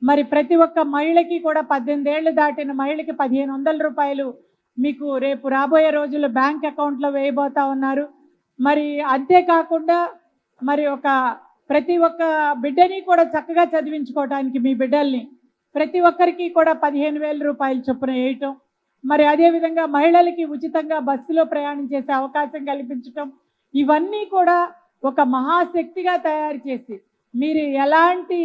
మరి ప్రతి ఒక్క మహిళకి కూడా 18 ఏళ్ళు దాటిన మహిళకి 1500 రూపాయలు మీకు రేపు రాబోయే రోజుల్లో బ్యాంక్ అకౌంట్లో వేయబోతా ఉన్నారు. మరి అంతేకాకుండా మరి ప్రతి ఒక్క బిడ్డని కూడా చక్కగా చదివించుకోవడానికి మీ బిడ్డల్ని ప్రతి ఒక్కరికి కూడా 15,000 రూపాయలు చొప్పున వేయటం, మరి అదేవిధంగా మహిళలకి ఉచితంగా బస్సులో ప్రయాణం చేసే అవకాశం కల్పించటం, ఇవన్నీ కూడా ఒక మహాశక్తిగా తయారు చేసి మీరు ఎలాంటి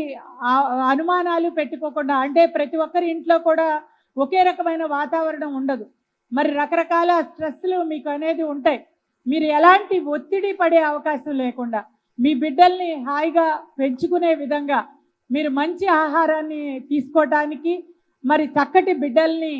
అనుమానాలు పెట్టుకోకుండా, అంటే ప్రతి ఒక్కరి ఇంట్లో కూడా ఒకే రకమైన వాతావరణం ఉండదు, మరి రకరకాల స్ట్రెస్లు మీకు అనేది ఉంటాయి. మీరు ఎలాంటి ఒత్తిడి పడే అవకాశం లేకుండా మీ బిడ్డల్ని హాయిగా పెంచుకునే విధంగా మీరు మంచి ఆహారాన్ని తీసుకోవటానికి, మరి చక్కటి బిడ్డల్ని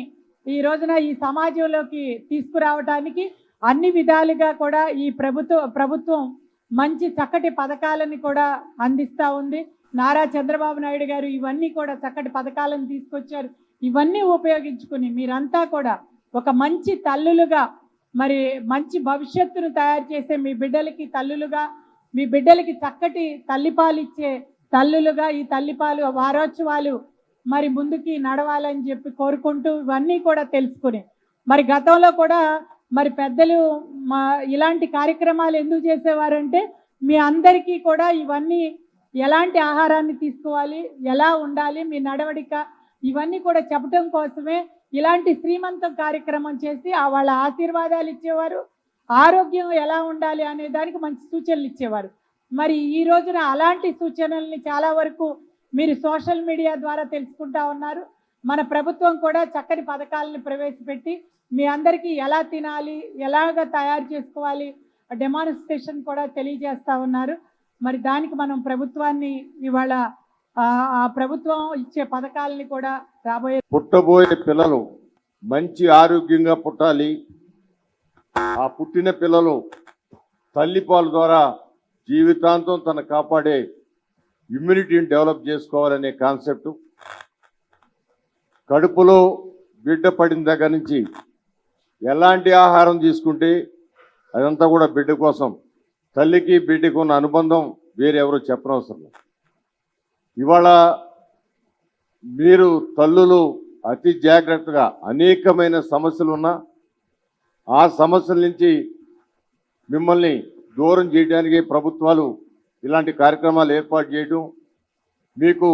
ఈ రోజున ఈ సమాజంలోకి తీసుకురావటానికి అన్ని విధాలుగా కూడా ఈ ప్రభుత్వం మంచి చక్కటి పథకాలను కూడా అందిస్తూ ఉంది. నారా చంద్రబాబు నాయుడు గారు ఇవన్నీ కూడా చక్కటి పథకాలను తీసుకొచ్చారు. ఇవన్నీ ఉపయోగించుకుని మీరంతా కూడా ఒక మంచి తల్లులుగా, మరి మంచి భవిష్యత్తును తయారు చేసే మీ బిడ్డలకి తల్లులుగా, మీ బిడ్డలకి చక్కటి తల్లిపాలు ఇచ్చే తల్లులుగా ఈ తల్లిపాలు వారోత్సవాలు మరి ముందుకి నడవాలని చెప్పి కోరుకుంటూ ఇవన్నీ కూడా తెలుసుకుని, మరి గతంలో కూడా మరి పెద్దలు ఇలాంటి కార్యక్రమాలు ఎందుకు చేసేవారంటే మీ అందరికీ కూడా ఇవన్నీ ఎలాంటి ఆహారాన్ని తీసుకోవాలి, ఎలా ఉండాలి, మీ నడవడిక ఇవన్నీ కూడా చెప్పడం కోసమే ఇలాంటి శ్రీమంతం కార్యక్రమం చేసి వాళ్ళ ఆశీర్వాదాలు ఇచ్చేవారు, ఆరోగ్యం ఎలా ఉండాలి అనే దానికి మంచి సూచనలు ఇచ్చేవారు. మరి ఈ రోజున అలాంటి సూచనల్ని చాలా వరకు మీరు సోషల్ మీడియా ద్వారా తెలుసుకుంటా ఉన్నారు. మన ప్రభుత్వం కూడా చక్కటి పథకాలను ప్రవేశపెట్టి మీ అందరికీ ఎలా తినాలి, ఎలాగ తయారు చేసుకోవాలి డెమాన్స్ట్రేషన్ కూడా తెలియజేస్తూ ఉన్నారు. మరి దానికి మనం ప్రభుత్వాన్ని ఇవాళ ఆ ప్రభుత్వం ఇచ్చే పథకాలని కూడా పుట్టబోయే పిల్లలు మంచి ఆరోగ్యంగా పుట్టాలి, ఆ పుట్టిన పిల్లలు తల్లిపాల ద్వారా జీవితాంతం తన కాపాడే ఇమ్యూనిటీని డెవలప్ చేసుకోవాలనే కాన్సెప్ట్, కడుపులో బిడ్డ పడిన దగ్గర నుంచి ఎలాంటి ఆహారం తీసుకుంటే అదంతా కూడా బిడ్డ కోసం, తల్లికి బిడ్డకు ఉన్న అనుబంధం వేరెవరూ చెప్పనవసరం లేదు. ఇవాళ మీరు తల్లులు అతి జాగ్రత్తగా అనేకమైన సమస్యలు ఉన్నా ఆ సమస్యల నుంచి మిమ్మల్ని దూరం చేయడానికి ప్రభుత్వాలు ఇలాంటి కార్యక్రమాలు ఏర్పాటు చేయడం, మీకు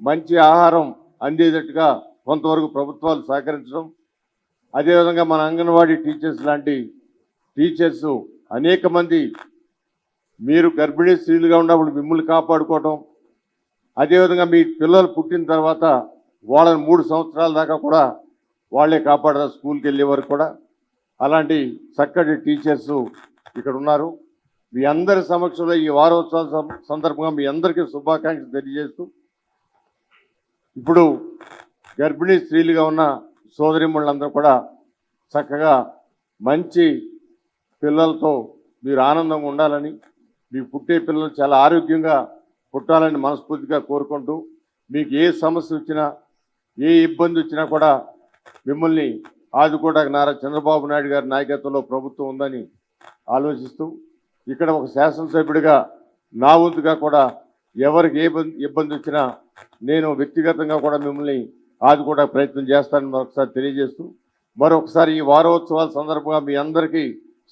మంచి ఆహారం అందేటట్టుగా కొంతవరకు ప్రభుత్వాలు సహకరించడం, అదేవిధంగా మన అంగన్వాడీ టీచర్స్ లాంటి టీచర్స్ అనేక మంది మీరు గర్భిణీ స్త్రీలుగా ఉన్నప్పుడు మిమ్మల్ని కాపాడుకోవటం, అదేవిధంగా మీ పిల్లలు పుట్టిన తర్వాత వాళ్ళని 3 సంవత్సరాల దాకా కూడా వాళ్ళే కాపాడారు స్కూల్కి వెళ్ళే వరకు కూడా. అలాంటి చక్కటి టీచర్స్ ఇక్కడ ఉన్నారు. మీ అందరి సమక్షంలో ఈ వారోత్సవాల సందర్భంగా మీ అందరికీ శుభాకాంక్షలు తెలియజేస్తూ, ఇప్పుడు గర్భిణీ స్త్రీలుగా ఉన్న సోదరిమణులందరూ కూడా చక్కగా మంచి పిల్లలతో మీరు ఆనందంగా ఉండాలని, మీకు పుట్టే పిల్లలు చాలా ఆరోగ్యంగా పుట్టాలని మనస్ఫూర్తిగా కోరుకుంటూ, మీకు ఏ సమస్య వచ్చినా ఏ ఇబ్బంది వచ్చినా కూడా మిమ్మల్ని ఆదుకోవడానికి నారా చంద్రబాబు నాయుడు గారి నాయకత్వంలో ప్రభుత్వం ఉందని ఆలోచిస్తూ, ఇక్కడ ఒక శాసనసభ్యుడిగా నా వంతుగా కూడా ఎవరికి ఏ ఇబ్బంది వచ్చినా నేను వ్యక్తిగతంగా కూడా మిమ్మల్ని ఆదుకోవడానికి ప్రయత్నం చేస్తానని మరొకసారి తెలియజేస్తూ, మరొకసారి ఈ వారోత్సవాల సందర్భంగా మీ అందరికీ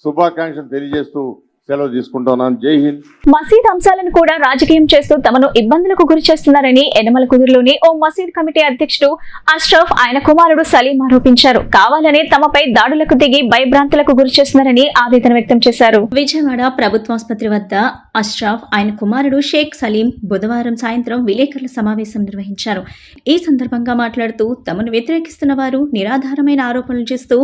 శుభాకాంక్షలు తెలియజేస్తూ సెలవు తీసుకుంటున్నాను. జై హింద్. మసీద్ అంశాలను కూడా రాజకీయం చేస్తూ తమను ఇబ్బందులకు గురి చేస్తున్నారని యనమల కుదురులోని ఓ మసీద్ కమిటీ అధ్యక్షుడు అష్రఫ్ ఆయన కుమారుడు సలీం ఆరోపించారు. కావాలనే తమపై దాడులకు దిగి భయభ్రాంతులకు గురి చేస్తున్నారని ఆవేదన వ్యక్తం చేశారు. విజయవాడ ప్రభుత్వాసుపత్రి వద్ద అష్రఫ్ ఆయన కుమారుడు షేక్ సలీం బుధవారం సాయంత్రం విలేకరుల సమావేశం నిర్వహించారు. ఈ సందర్భంగా మాట్లాడుతూ తమను వ్యతిరేకిస్తున్న వారు నిరాధారమైన ఆరోపణలు చేస్తూ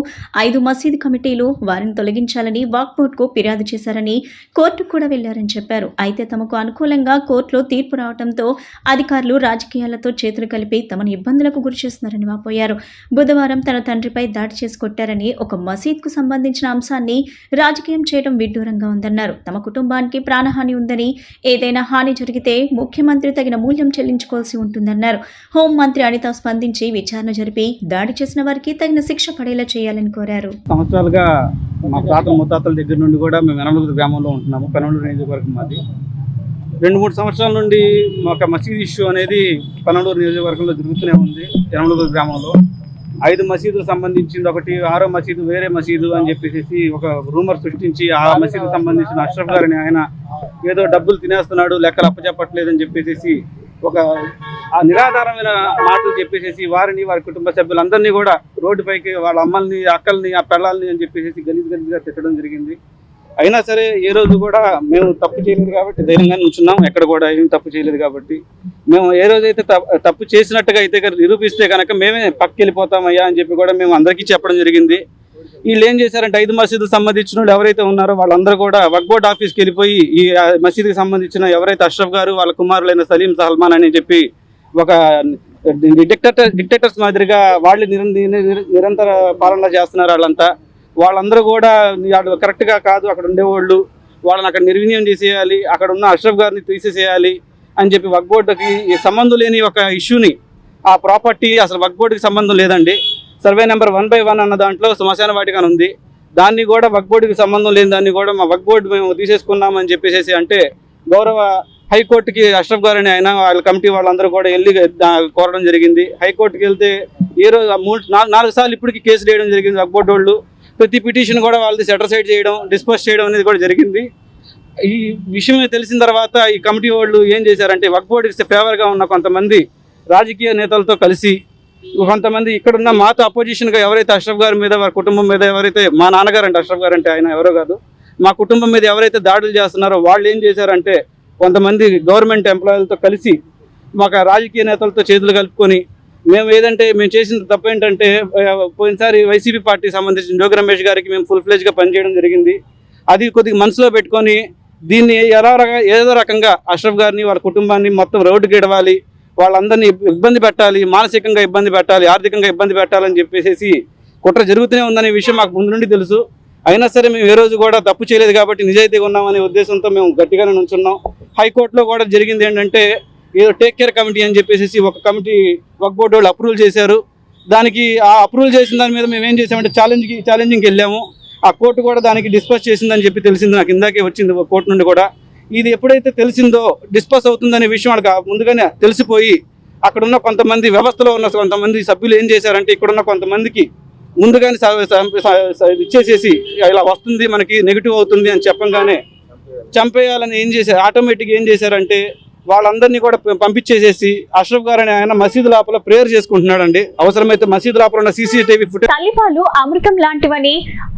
5 మసీదు కమిటీలు వారిని తొలగించాలని వక్ఫ్ బోర్డుకు ఫిర్యాదు చేశారని, కోర్టుకు కూడా వెళ్లారని చెప్పారు. అయితే తమకు అనుకూలంగా కోర్టులో తీర్పు రావడంతో అధికారులు రాజకీయాలతో చేతులు కలిపి తమను ఇబ్బందులకు గురి చేస్తున్నారని వాపోయారు. బుధవారం తన తండ్రిపై దాడి చేసి కొట్టారని, ఒక మసీద్కు సంబంధించిన అంశాన్ని రాజకీయం చేయడం విడ్డూరంగా ఉందన్నారు. తమ కుటుంబానికి ప్రాణహాని ఉందని, ఏదైనా హాని జరిగితే ముఖ్యమంత్రి తగిన మూల్యం చెల్లించుకోవాల్సి ఉంటుందన్నారు. హోంమంత్రి అనిత స్పందించి విచారణ జరిపి దాడి చేసిన వారికి తగిన శిక్ష పడేలా చేయాలని కోరారు. సంవత్సరాలుగా మా తాత ముత్తాతల దగ్గర నుండి కూడా మేము యనమల గ్రామంలో ఉంటున్నాము. పెనమలూరు నియోజకవర్గం మాది. 2-3 సంవత్సరాల నుండి ఒక మసీదు ఇష్యూ అనేది పెనమలూరు నియోజకవర్గంలో జరుగుతూనే ఉంది. యనమల గ్రామంలో 5 మసీదులకు సంబంధించింది ఒకటి, 6వ మసీదు వేరే మసీదు అని చెప్పేసి ఒక రూమర్ సృష్టించి ఆ మసీదుకు సంబంధించిన అష్రఫ్ గారిని ఆయన ఏదో డబ్బులు తినేస్తున్నాడు, లెక్కలు అప్పచెప్పట్లేదని చెప్పేసి ఒక ఆ నిరాధారమైన మాటలు చెప్పేసి వారిని వారి కుటుంబ సభ్యులందరినీ కూడా రోడ్డుపైకి వాళ్ళ అమ్మల్ని అక్కల్ని ఆ పిల్లల్ని అని చెప్పేసి గలీజ్గా తిట్టడం జరిగింది. అయినా సరే ఏ రోజు కూడా మేము తప్పు చేయలేదు కాబట్టి ధైర్యంగా ఉంచున్నాం. ఎక్కడ కూడా ఏం తప్పు చేయలేదు కాబట్టి మేము ఏ రోజైతే తప్పు చేసినట్టుగా అయితే నిరూపిస్తే కనుక మేమే పక్కకి వెళ్ళిపోతామయ్యా అని చెప్పి కూడా మేము అందరికీ చెప్పడం జరిగింది. వీళ్ళు ఏం చేశారంటే 5 మసీదుకు సంబంధించిన వాళ్ళు ఎవరైతే ఉన్నారో వాళ్ళందరూ కూడా వక్ఫ్ బోర్డ్ ఆఫీస్కి వెళ్ళిపోయి ఈ మసీదుకి సంబంధించిన ఎవరైతే అష్రఫ్ గారు వాళ్ళ కుమారులైన సలీం సల్మాన్ అని చెప్పి ఒక డిక్టేటర్స్ మాదిరిగా వాళ్ళు నిరంతర పాలన చేస్తున్నారు. వాళ్ళందరూ కూడా కరెక్ట్గా కాదు, అక్కడ ఉండేవాళ్ళు వాళ్ళని అక్కడ నిర్వీర్యం చేసేయాలి, అక్కడ ఉన్న అష్రఫ్ గారిని తీసేసేయాలి అని చెప్పి వక్ఫ్ బోర్డుకి సంబంధం లేని ఒక ఇష్యూని, ఆ ప్రాపర్టీ అసలు వక్ఫ్ బోర్డుకి సంబంధం లేదండి. సర్వే నెంబర్ 1/1 అన్న దాంట్లో శ్మశాన వాటిక ఉంది. దాన్ని కూడా వక్ఫ్ బోర్డుకి సంబంధం లేని దాన్ని కూడా మా వక్ఫ్ బోర్డు మేము తీసేసుకున్నామని చెప్పేసి అంటే గౌరవ హైకోర్టుకి అష్రఫ్ గారిని ఆయన వాళ్ళ కమిటీ వాళ్ళందరూ కూడా వెళ్ళి కోరడం జరిగింది. హైకోర్టుకి వెళ్తే ఏ రోజు 4 సార్లు ఇప్పటికీ కేసు వేయడం జరిగింది. వక్ఫ్ బోర్డు వాళ్ళు ప్రతి పిటిషన్ కూడా వాళ్ళది సెటిల్ చేయడం, డిస్పోజ్ చేయడం అనేది కూడా జరిగింది. ఈ విషయం తెలిసిన తర్వాత ఈ కమిటీ వాళ్ళు ఏం చేశారంటే వక్ఫ్ బోర్డుకి ఫేవర్గా ఉన్న కొంతమంది రాజకీయ నేతలతో కలిసి కొంతమంది ఇక్కడున్న మాతో అపోజిషన్గా ఎవరైతే అష్రఫ్ గారి మీద వారి కుటుంబం మీద ఎవరైతే మా నాన్నగారు అంటే అష్రఫ్ గారు అంటే ఆయన ఎవరో కాదు, మా కుటుంబం మీద ఎవరైతే దాడులు చేస్తున్నారో వాళ్ళు ఏం చేశారంటే కొంతమంది గవర్నమెంట్ ఎంప్లాయీలతో కలిసి మాకు రాజకీయ నేతలతో చేతులు కలుపుకొని మేము చేసిన తప్పు ఏంటంటే పోయినసారి వైసీపీ పార్టీకి సంబంధించిన జోగి రమేష్ గారికి మేము ఫుల్ ఫ్లెజ్గా పనిచేయడం జరిగింది. అది కొద్దిగా మనసులో పెట్టుకొని దీన్ని ఏదో రకంగా అష్రఫ్ గారిని వాళ్ళ కుటుంబాన్ని మొత్తం రోడ్డుకి ఇడవాలి, వాళ్ళందరినీ ఇబ్బంది పెట్టాలి, మానసికంగా ఇబ్బంది పెట్టాలి, ఆర్థికంగా ఇబ్బంది పెట్టాలని చెప్పేసి కుట్ర జరుగుతూనే ఉందనే విషయం మాకు ముందు నుండి తెలుసు. అయినా సరే మేము ఏ రోజు కూడా తప్పు చేయలేదు కాబట్టి నిజాయితీగా ఉన్నామనే ఉద్దేశంతో మేము గట్టిగానే నుంచున్నాం. హైకోర్టులో కూడా జరిగింది ఏంటంటే ఏదో టేక్ కేర్ కమిటీ అని చెప్పేసి ఒక కమిటీ వక్ఫ్ బోర్డు వాళ్ళు అప్రూవల్ చేశారు. దానికి ఆ అప్రూవల్ చేసిన దాని మీద మేము ఏం చేసామంటే ఛాలెంజింగ్కి వెళ్ళాము. ఆ కోర్టు కూడా దానికి డిస్పస్ చేసిందని చెప్పి తెలిసింది. నాకు ఇందాకే వచ్చింది కోర్టు నుండి కూడా. ఇది ఎప్పుడైతే తెలిసిందో డిస్పస్ అవుతుందనే విషయం వాళ్ళకి ముందుగానే తెలిసిపోయి అక్కడ ఉన్న కొంతమంది వ్యవస్థలో ఉన్న కొంతమంది సభ్యులు ఏం చేశారంటే ఇక్కడున్న కొంతమందికి ముందుగానే ఇచ్చేసేసి ఇలా వస్తుంది మనకి నెగిటివ్ అవుతుంది అని చెప్పంగానే చంపేయాలని ఏం చేశారు, ఆటోమేటిక్గా ఏం చేశారంటే వాళ్ళందరినీ కూడా పంపించేసేసి అష్రఫ్ గారు ఆయన మసీదు లోపల ప్రేయర్ చేసుకుంటున్నాడండి. అవసరమైతే మసీదు లోపల ఉన్న CCTV ఫుటేజ్. తల్లిపాలు అమృతం లాంటివని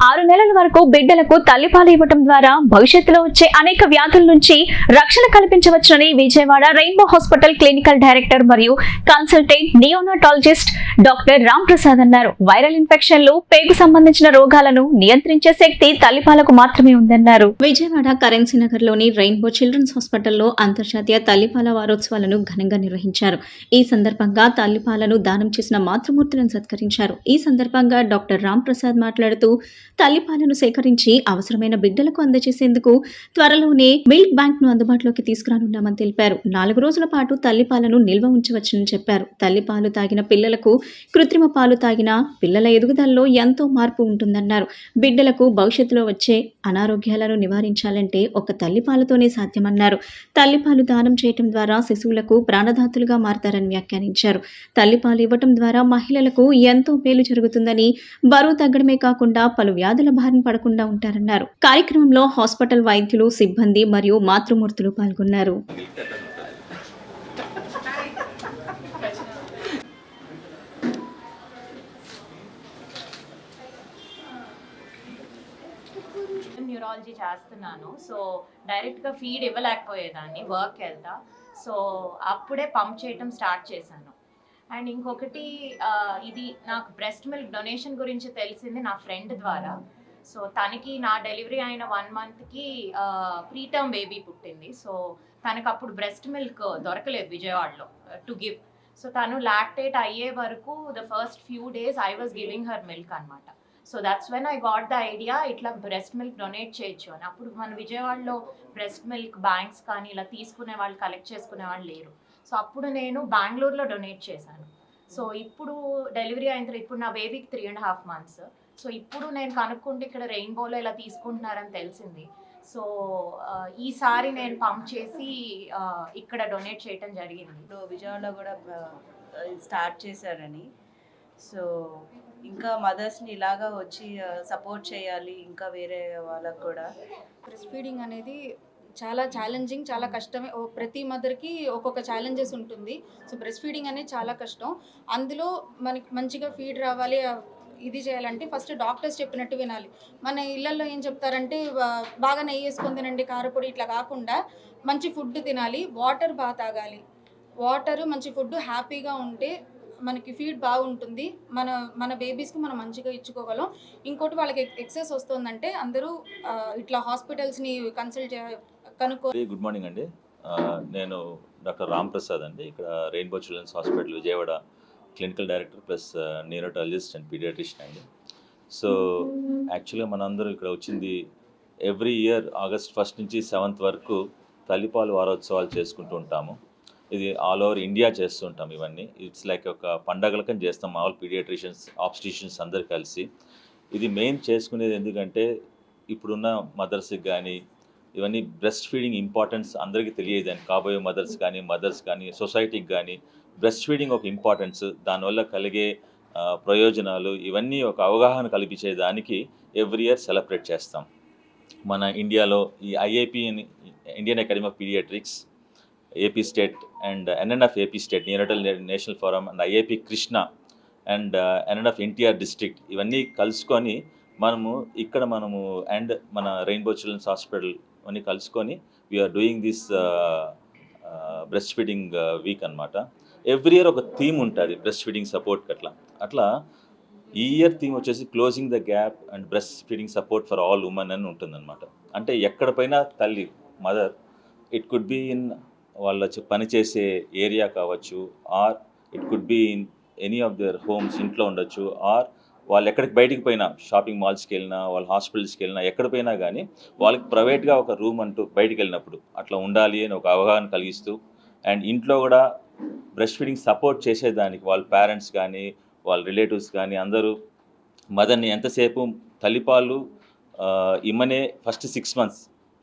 6 నెలల వరకు బిడ్డలకు తల్లిపాలు ఇవ్వడం ద్వారా భవిష్యత్తులో వచ్చే అనేక వ్యాధుల నుంచి రక్షణ కల్పించవచ్చునని Vijayawada Rainbow hospital clinical director మరియు consultant neonatologist doctor Ram Prasad అన్నారు. వైరల్ ఇన్ఫెక్షన్లు, పేగు సంబంధించిన రోగాలను నియంత్రించే శక్తి తల్లిపాలకు మాత్రమే ఉందన్నారు. విజయవాడ కరెన్సీ నగర్ లోని రెయిన్బో చిల్డ్రన్స్ హాస్పిటల్లో అంతర్జాతీయ తల్లిపాల వారోత్సవాలను ఘనంగా నిర్వహించారు. ఈ సందర్భంగా తల్లిపాలను దానం చేసిన మాతృమూర్తులను సత్కరించారు. ఈ సందర్భంగా డాక్టర్ రామ్ ప్రసాద్ మాట్లాడుతూ తల్లిపాలను సేకరించి అవసరమైన బిడ్డలకు అందజేసేందుకు త్వరలోనే మిల్క్ బ్యాంక్ ను అందుబాటులోకి తీసుకురానున్నామని తెలిపారు. 4 రోజుల పాటు తల్లిపాలను నిల్వ ఉంచవచ్చని చెప్పారు. తల్లిపాలు తాగిన పిల్లలకు కృత్రిమ పాలు తాగిన పిల్లల ఎదుగుదలలో ఎంతో మార్పు ఉంటుందన్నారు. బిడ్డలకు భవిష్యత్తులో వచ్చే అనారోగ్యాలను నివారించాలంటే ఒక తల్లిపాలతోనే సాధ్యమన్నారు. తల్లిపాలు దానం చేయటం ద్వారా శిశువులకు ప్రాణదాతులుగా మారతారని వ్యాఖ్యానించారు. తల్లిపాలు ఇవ్వటం ద్వారా మహిళలకు ఎంతో మేలు జరుగుతుందని, బరువు తగ్గడమే కాకుండా పలు వ్యాధుల బారిన పడకుండా ఉంటారన్నారు. కార్యక్రమంలో హాస్పిటల్ వైద్యులు, సిబ్బంది మరియు మాతృమూర్తులు పాల్గొన్నారు. న్యూరాలజీ చేస్తున్నాను. సో డైరెక్ట్గా ఫీడ్ ఇవ్వలేకపోయేదాన్ని, వర్క్ వెళ్తా. సో అప్పుడే పంప్ చేయటం స్టార్ట్ చేశాను. అండ్ ఇంకొకటి, ఇది నాకు బ్రెస్ట్ మిల్క్ డొనేషన్ గురించి తెలిసింది నా ఫ్రెండ్ ద్వారా. సో తనకి నా డెలివరీ అయిన 1 మంత్కి ప్రీటర్మ్ బేబీ పుట్టింది. సో తనకు అప్పుడు బ్రెస్ట్ మిల్క్ దొరకలేదు విజయవాడలో టు గివ్. సో తను లాక్టేట్ అయ్యే వరకు the first few days I was giving her milk అనమాట. So that's when I got the idea ఇట్లా బ్రెస్ట్ మిల్క్ డొనేట్ చేయొచ్చు అని. అప్పుడు మన విజయవాడలో బ్రెస్ట్ మిల్క్ బ్యాంక్స్ కానీ ఇలా తీసుకునే వాళ్ళు, కలెక్ట్ చేసుకునే వాళ్ళు లేరు. సో అప్పుడు నేను బెంగళూరులో డొనేట్ చేశాను. సో ఇప్పుడు డెలివరీ అయిన తర్వాత, ఇప్పుడు నా బేబీకి 3.5 months. సో ఇప్పుడు నేను కనుక్కుంటే ఇక్కడ రెయిన్బోలో ఇలా తీసుకుంటున్నారని తెలిసింది. సో ఈసారి నేను పంప్ చేసి ఇక్కడ డొనేట్ చేయటం జరిగింది. ఇప్పుడు విజయవాడలో కూడా స్టార్ట్ చేశారని. సో ఇంకా మదర్స్ని ఇలాగా వచ్చి సపోర్ట్ చేయాలి, ఇంకా వేరే వాళ్ళకు కూడా. బ్రెస్ట్ ఫీడింగ్ అనేది చాలా ఛాలెంజింగ్, చాలా కష్టమే. ప్రతి మదర్కి ఒక్కొక్క ఛాలెంజెస్ ఉంటుంది. సో బ్రెస్ట్ ఫీడింగ్ అనేది చాలా కష్టం. అందులో మనకి మంచిగా ఫీడ్ రావాలి, ఇది చేయాలంటే ఫస్ట్ డాక్టర్స్ చెప్పినట్టు వినాలి. మన ఇళ్లలో ఏం చెప్తారంటే బాగా నెయ్యి వేసుకొని తినండి, కారపొడి, ఇట్లా కాకుండా మంచి ఫుడ్ తినాలి, వాటర్ బాగా తాగాలి. వాటర్, మంచి ఫుడ్, హ్యాపీగా ఉంటే మనకి ఫీడ్ బాగుంటుంది. మన బేబీస్కి మనం మంచిగా ఇచ్చుకోగలం. ఇంకోటి, వాళ్ళకి ఎక్సెస్ వస్తుందంటే అందరూ ఇట్లా హాస్పిటల్స్ని కన్సల్ట్ కనుక్కో. గుడ్ మార్నింగ్ అండి. నేను డాక్టర్ రామ్ ప్రసాద్ అండి. ఇక్కడ Rainbow children's hospital Vijayawada clinical director plus neonatologist and paediatrician అండి. సో యాక్చువల్గా మనందరూ ఇక్కడ వచ్చింది ఎవ్రీ ఇయర్ August 1st నుంచి 7th వరకు తల్లిపాలు వారోత్సవాలు చేసుకుంటూ ఉంటాము. ఇది ఆల్ ఓవర్ ఇండియా చేస్తూ ఉంటాం. ఇవన్నీ ఇట్స్ లైక్ ఒక పండగలకని చేస్తాం. ఆల్ పీడియాట్రిషియన్స్, ఆబ్స్టిషియన్స్ అందరు కలిసి. ఇది మెయిన్ చేసుకునేది ఎందుకంటే ఇప్పుడున్న మదర్స్కి కానీ ఇవన్నీ బ్రెస్ట్ ఫీడింగ్ ఇంపార్టెన్స్ అందరికీ తెలియదని, కాబోయే మదర్స్ కానీ సొసైటీకి కానీ బ్రెస్ట్ ఫీడింగ్ ఒక ఇంపార్టెన్స్, దానివల్ల కలిగే ప్రయోజనాలు, ఇవన్నీ ఒక అవగాహన కల్పించేదానికి ఎవ్రీ ఇయర్ సెలబ్రేట్ చేస్తాం. మన ఇండియాలో ఈ IAP, Indian academy of pediatrics, AP state and NNF AP state, neonatal national forum and IAP Krishna and NNF NTR district, ఇవన్నీ కలుసుకొని మనము ఇక్కడ అండ్ మన రెయిన్బో చిల్డ్రన్స్ హాస్పిటల్ అన్నీ కలుసుకొని we are doing this breast feeding week అనమాట. ఎవ్రీ ఇయర్ ఒక థీమ్ ఉంటుంది బ్రెస్ట్ ఫీడింగ్ సపోర్ట్కి. అట్లా ఈ ఇయర్ థీమ్ వచ్చేసి closing the gap and breast feeding support for all women అని ఉంటుందన్నమాట. అంటే ఎక్కడపైనా తల్లి, mother, it could be in వాళ్ళ పనిచేసే ఏరియా కావచ్చు, or it could be in any of their homes, ఇంట్లో ఉండొచ్చు, ఆర్ వాళ్ళు ఎక్కడికి బయటికి పోయినా, షాపింగ్ మాల్స్కి వెళ్ళినా, వాళ్ళ హాస్పిటల్స్కి వెళ్ళినా, ఎక్కడ పోయినా కానీ వాళ్ళకి ప్రైవేట్గా ఒక రూమ్ అంటూ బయటికి వెళ్ళినప్పుడు అట్లా ఉండాలి అని ఒక అవగాహన కలిగిస్తూ, అండ్ ఇంట్లో కూడా బ్రెస్ట్ ఫీడింగ్ సపోర్ట్ చేసేదానికి వాళ్ళ పేరెంట్స్ కానీ వాళ్ళ రిలేటివ్స్ కానీ అందరూ మదర్ని ఎంతసేపు తల్లిపాలు ఇమ్మనే first 6 months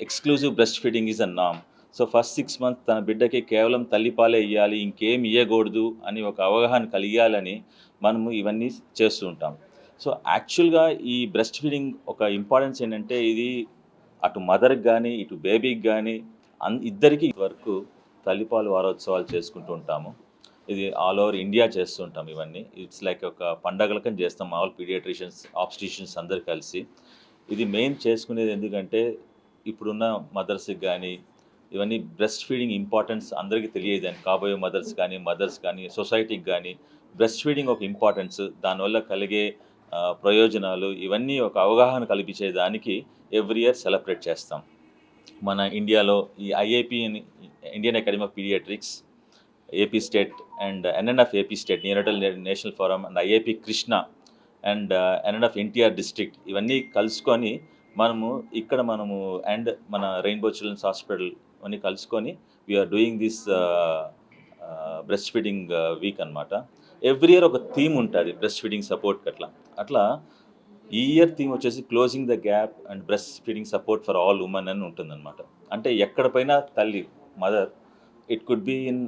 exclusive breastfeeding is a నామ్. సో ఫస్ట్ 6 months తన బిడ్డకి కేవలం తల్లిపాలే ఇవ్వాలి, ఇంకేం ఇవ్వకూడదు అని ఒక అవగాహన కలిగాలని మనము ఇవన్నీ చేస్తూ ఉంటాం. సో యాక్చువల్గా ఈ బ్రెస్ట్ ఫీడింగ్ ఒక ఇంపార్టెన్స్ ఏంటంటే ఇది అటు మదర్కి కానీ ఇటు బేబీకి కానీ ఇద్దరికి వరకు తల్లిపాలు వారోత్సవాలు చేసుకుంటూ ఉంటాము. ఇది ఆల్ ఓవర్ ఇండియా చేస్తుంటాం. ఇవన్నీ ఇట్స్ లైక్ ఒక పండగలకని చేస్తాం. ఆల్ పీడియాట్రిషియన్స్, ఆబ్స్టిషియన్స్ అందరు కలిసి. ఇది మెయిన్ చేసుకునేది ఎందుకంటే ఇప్పుడున్న మదర్స్కి కానీ ఇవన్నీ బ్రెస్ట్ ఫీడింగ్ ఇంపార్టెన్స్ అందరికీ తెలియదని, కాబోయే మదర్స్ కానీ సొసైటీకి కానీ బ్రెస్ట్ ఫీడింగ్ ఒక ఇంపార్టెన్స్, దానివల్ల కలిగే ప్రయోజనాలు ఇవన్నీ ఒక అవగాహన కల్పించేదానికి ఎవ్రీ ఇయర్ సెలబ్రేట్ చేస్తాం. మన ఇండియాలో ఈ IAP, Indian academy of pediatrics, AP state and NNF AP state, neonatal national forum and IAP Krishna and NNF NTR district ఇవన్నీ కలుసుకొని మనము అండ్ మన రెయిన్బో చిల్డ్రన్స్ హాస్పిటల్ అన్నీ కలుసుకొని we are doing this breast feeding week అనమాట. ఎవ్రీ ఇయర్ ఒక థీమ్ ఉంటుంది బ్రెస్ట్ ఫీడింగ్ సపోర్ట్కి. అట్లా ఈ ఇయర్ థీమ్ వచ్చేసి closing the gap and breast feeding support for all women అని ఉంటుందన్నమాట. అంటే ఎక్కడపైనా తల్లి mother, it could be in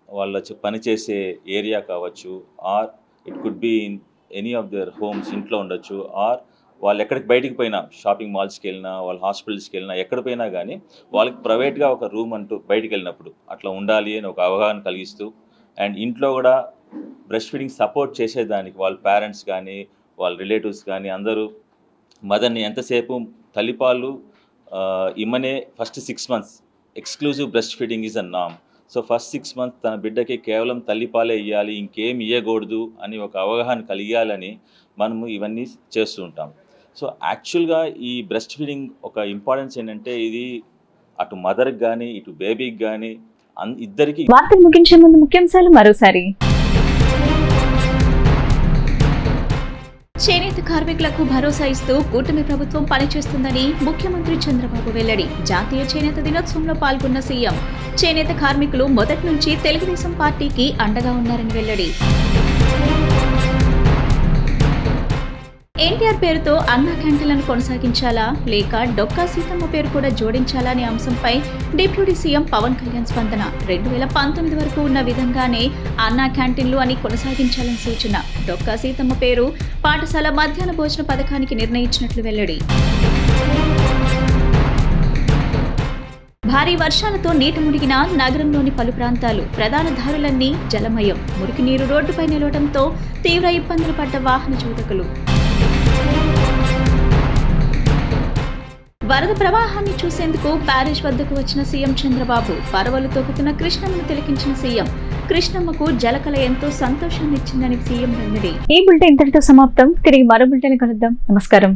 వాళ్ళ పనిచేసే ఏరియా కావచ్చు, or it could be in any of their homes, ఇంట్లో ఉండొచ్చు, ఆర్ వాళ్ళు ఎక్కడికి బయటికి పోయినా, షాపింగ్ మాల్స్కి వెళ్ళినా, వాళ్ళ హాస్పిటల్స్కి వెళ్ళినా, ఎక్కడ పోయినా కానీ వాళ్ళకి ప్రైవేట్గా ఒక రూమ్ అంటూ బయటికి వెళ్ళినప్పుడు అట్లా ఉండాలి అని ఒక అవగాహన కలిగిస్తూ, అండ్ ఇంట్లో కూడా బ్రెస్ట్ ఫీడింగ్ సపోర్ట్ చేసేదానికి వాళ్ళ పేరెంట్స్ కానీ వాళ్ళ రిలేటివ్స్ కానీ అందరూ మదర్ని ఎంతసేపు తల్లిపాలు ఇమ్మనే first 6 months exclusive breastfeeding is a నామ్. సో ఫస్ట్ 6 months తన బిడ్డకి కేవలం తల్లిపాలే ఇవ్వాలి, ఇంకేం ఇవ్వకూడదు అని ఒక అవగాహన కలిగాలని మనము ఇవన్నీ చేస్తూ ఉంటాం. సో యాక్చువల్గా ఈ బ్రెస్ట్ ఫీడింగ్ ఒక ఇంపార్టెన్స్ ఏంటంటే ఇది అటు మదర్కి కానీ ఇటు బేబీకి కానీ ఇద్దరికి. వార్తలు ముగించే ముందు ముఖ్యాంశాలు మరోసారి. చేనేత కార్మికులకు భరోసా ఇస్తూ కూటమి ప్రభుత్వం పనిచేస్తుందని ముఖ్యమంత్రి చంద్రబాబు వెల్లడి. జాతీయ చేనేత దినోత్సవంలో పాల్గొన్న సీఎం చేనేత కార్మికులు మొదటి నుంచి తెలుగుదేశం పార్టీకి అండగా ఉన్నారని వెల్లడి. ఎన్టీఆర్ పేరుతో అన్నా క్యాంటీన్లను కొనసాగించాలా లేక డొక్కా సీతమ్మ పేరు కూడా జోడించాలా అనే అంశంపై డిప్యూటీ సీఎం పవన్ కళ్యాణ్ స్పందన. 2019 వరకు ఉన్న విధంగానే అన్నా క్యాంటీన్లు అని కొనసాగించాలని సూచన. డొక్కా సీతమ్మ పేరు పాఠశాల మధ్యాహ్న భోజన పథకానికి నిర్ణయించినట్లు వెల్లడి. భారీ వర్షాలతో నీట మునిగిన నగరంలోని పలు ప్రాంతాలు, ప్రధాన దారులన్నీ జలమయం. మురికి నీరు రోడ్డుపై నిలవడంతో తీవ్ర ఇబ్బందులు పడ్డ వాహన చోదకులు. వరద ప్రవాహాన్ని చూసేందుకు ప్యారిస్ వద్దకు వచ్చిన సీఎం చంద్రబాబు. పరవలు తొక్కుతున్న కృష్ణమ్మను తిలకించిన సీఎం. కృష్ణమ్మకు జలకళ ఎంతో సంతోషాన్ని ఇచ్చిందని సీఎం వెల్లడి. ఈ బులెటిన్ ఇంతటితో సమాప్తం. తిరిగి మరో బులెటిన్ కలుద్దాం. నమస్కారం.